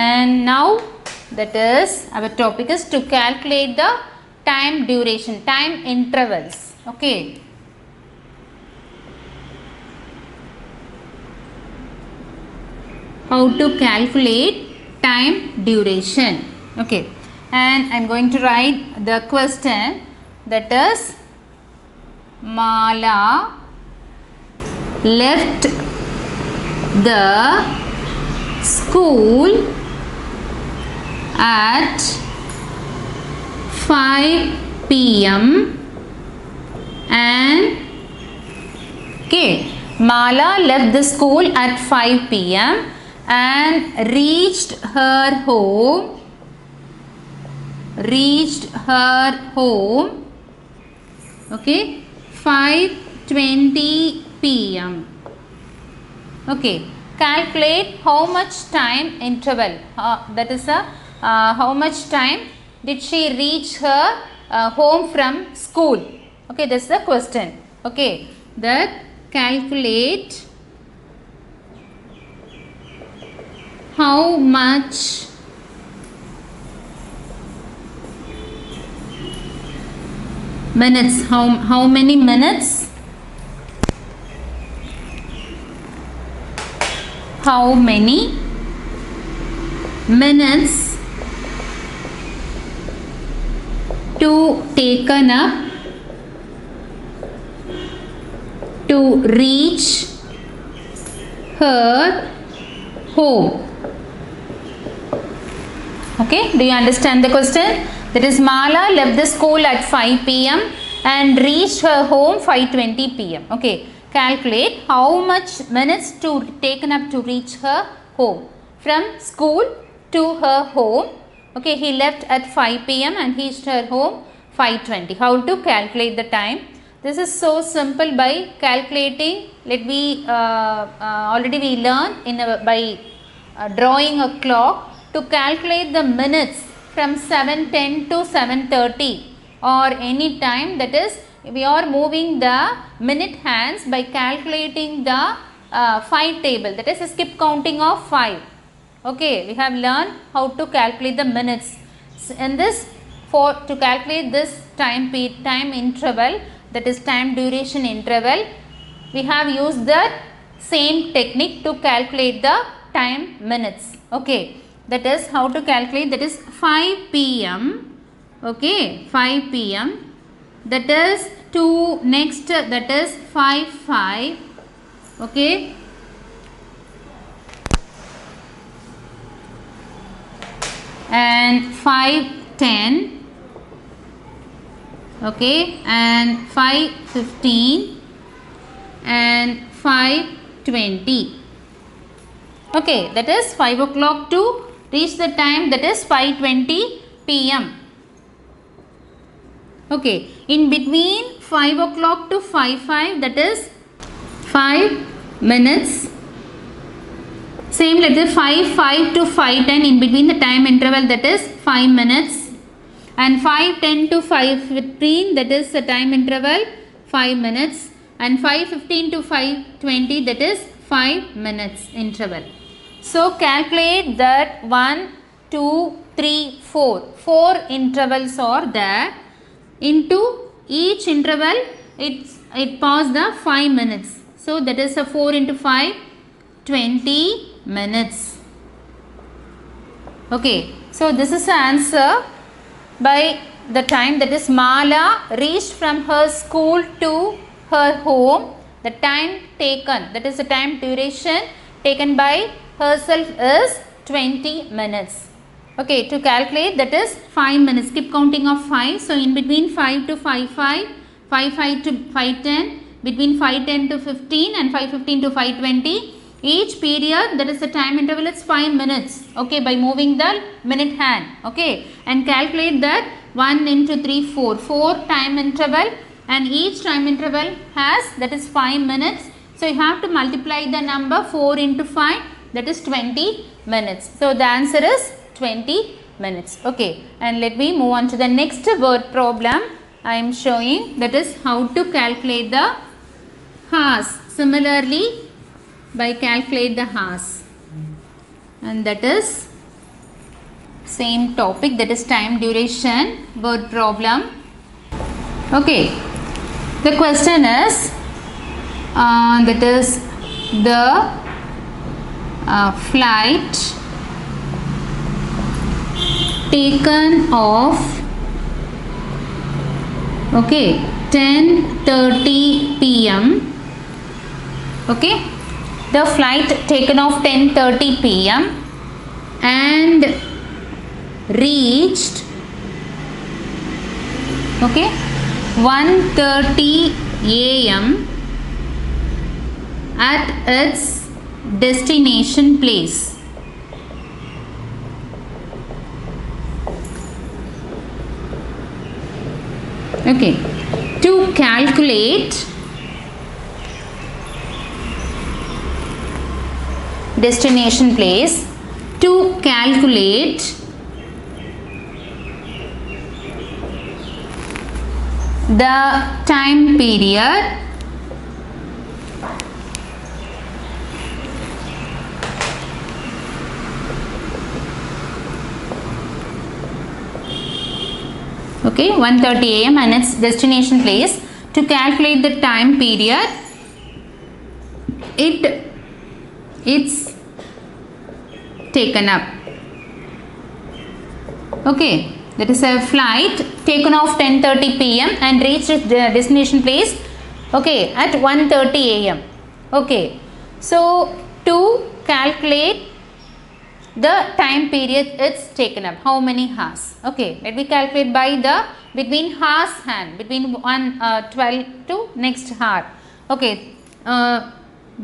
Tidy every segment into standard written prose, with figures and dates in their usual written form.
And now that is our topic is to calculate the time duration, time intervals. Okay. How to calculate time duration. Okay. And I am going to write the question, that is Mala left the school at 5 p.m. and Mala left the school at 5 p.m. and reached her home okay 5:20 p.m. Okay, calculate how much time interval, that is how much time did she reach her home from school. Okay, that's the question. Okay, that calculate how much minutes, how many minutes, to taken up to reach her home. Okay, do you understand the question? That is, Mala left the school at 5 p.m. and reached her home 5:20 p.m. Okay, calculate how much minutes to taken up to reach her home. From school to her home. Okay, he left at 5 p.m. and he reached her home 5:20. How to calculate the time? This is so simple by calculating. Already we learned by drawing a clock to calculate the minutes from 7:10 to 7:30 or any time, that is we are moving the minute hands by calculating the 5 table, that is a skip counting of 5. Okay, we have learned how to calculate the minutes. In this, to calculate this time interval, that is time duration interval, we have used the same technique to calculate the time minutes. Okay, that is how to calculate, that is 5 p.m. Okay, 5 p.m. that is to next, that is 5:05. Okay, and 5:10. Okay, and 5:15 and 5:20. Okay, that is 5 o'clock to reach the time, that is 5:20 p.m. Okay, in between 5 o'clock to 5:05, that is 5 minutes. Same like the 5:05 to 5:10, in between the time interval, that is 5 minutes. And 5:10 to 5:15, that is the time interval 5 minutes. And 5:15 to 5:20, that is 5 minutes interval. So calculate that 1, 2, 3, 4. 4 intervals are there. Into each interval, it paused the 5 minutes. So that is a 4 into 5, 20 minutes. Okay, so this is the answer by the time, that is Mala reached from her school to her home. The time taken, that is the time duration taken by herself, is 20 minutes. Okay, to calculate, that is 5 minutes, skip counting of 5. So in between 5 to 5:05, 5:05 to 5:10, between 5:10 to 15 and 5:15 to 5:20, each period, that is the time interval, is 5 minutes. Okay, by moving the minute hand. Okay, and calculate that 1 into 3, 4 time interval, and each time interval has, that is 5 minutes. So you have to multiply the number 4 into 5, that is 20 minutes. So the answer is 20 minutes. Okay, and let me move on to the next word problem I am showing, that is how to calculate the hours. Similarly, by calculate the hours, and that is same topic, that is time duration word problem. Okay, the question is that is the flight taken off, okay, 10:30 p.m. Okay, the flight taken off 10:30 p.m. and reached, okay, 1:30 a.m. at its destination place. Okay, to calculate destination place, to calculate the time period okay, 1:30 a.m. and its destination place, to calculate the time period it's taken up. Okay, that is a flight taken off 10:30 p.m. and reached its destination place, okay, at 1:30 a.m. Okay, so to calculate the time period it's taken up, how many hours? Okay, let me calculate by the between hours and between 12 to next hour. Okay,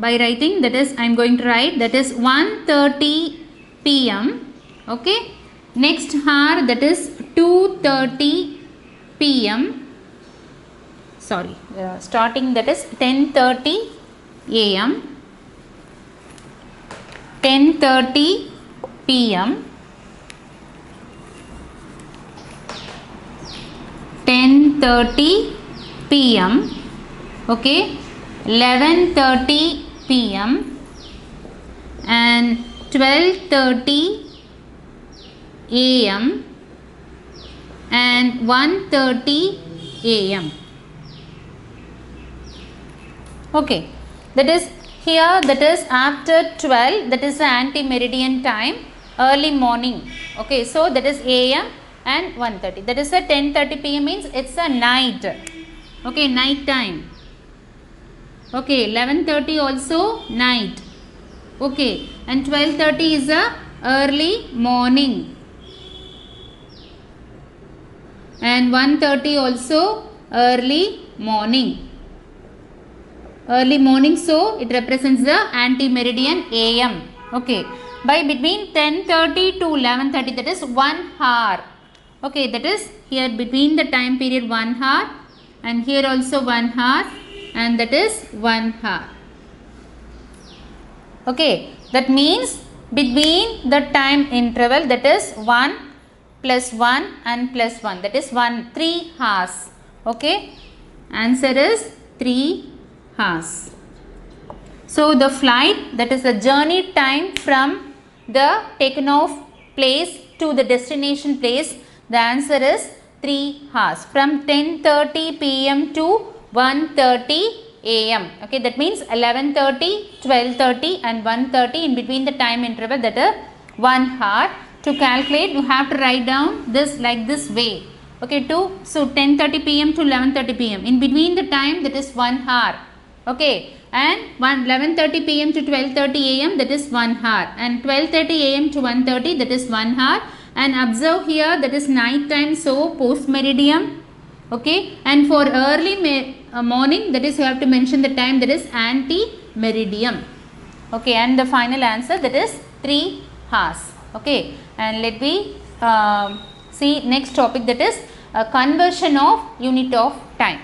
by writing, that is I am going to write, that is 1:30 p.m. okay, next hour that is 2:30 p.m. sorry, starting that is 10:30 a.m. 10:30 p.m. 10:30 p.m. okay, 11:30 p.m. and 12:30 a.m. and 1:30 a.m. okay, that is here, that is after 12, that is the anti-meridian time, early morning. Okay, so that is a.m. and 1:30, that is a 10:30 p.m. means it's a night. Okay, night time. Okay, 11:30 also night. Okay, and 12:30 is a early morning, and 1:30 also early morning. Early morning, so it represents the anti-meridian a.m. Okay, by between 10:30 to 11:30, that is 1 hour. Okay, that is here between the time period 1 hour, and here also 1 hour, and that is 1 hour. Okay, that means between the time interval, that is 1 plus 1 and plus 1, that is 3 hours. Okay, answer is 3 hours. So the flight, that is the journey time from the taken off place to the destination place, the answer is 3 hours, from 10:30 p.m. to 1:30 a.m. Okay, that means 11:30, 12:30 and 1:30, in between the time interval, that is 1 hour. To calculate, you have to write down this like this way. Okay, so 10:30 p.m. to 11:30 p.m. in between the time, that is 1 hour. Okay, and 11:30 p.m. to 12:30 a.m. that is 1 hour, and 12:30 a.m. to 1:30, that is 1 hour. And observe here, that is night time, so post meridian. Okay, and for early morning, that is you have to mention the time, that is anti meridian. Okay, and the final answer, that is 3 hours. Okay, and let me see next topic, that is conversion of unit of time.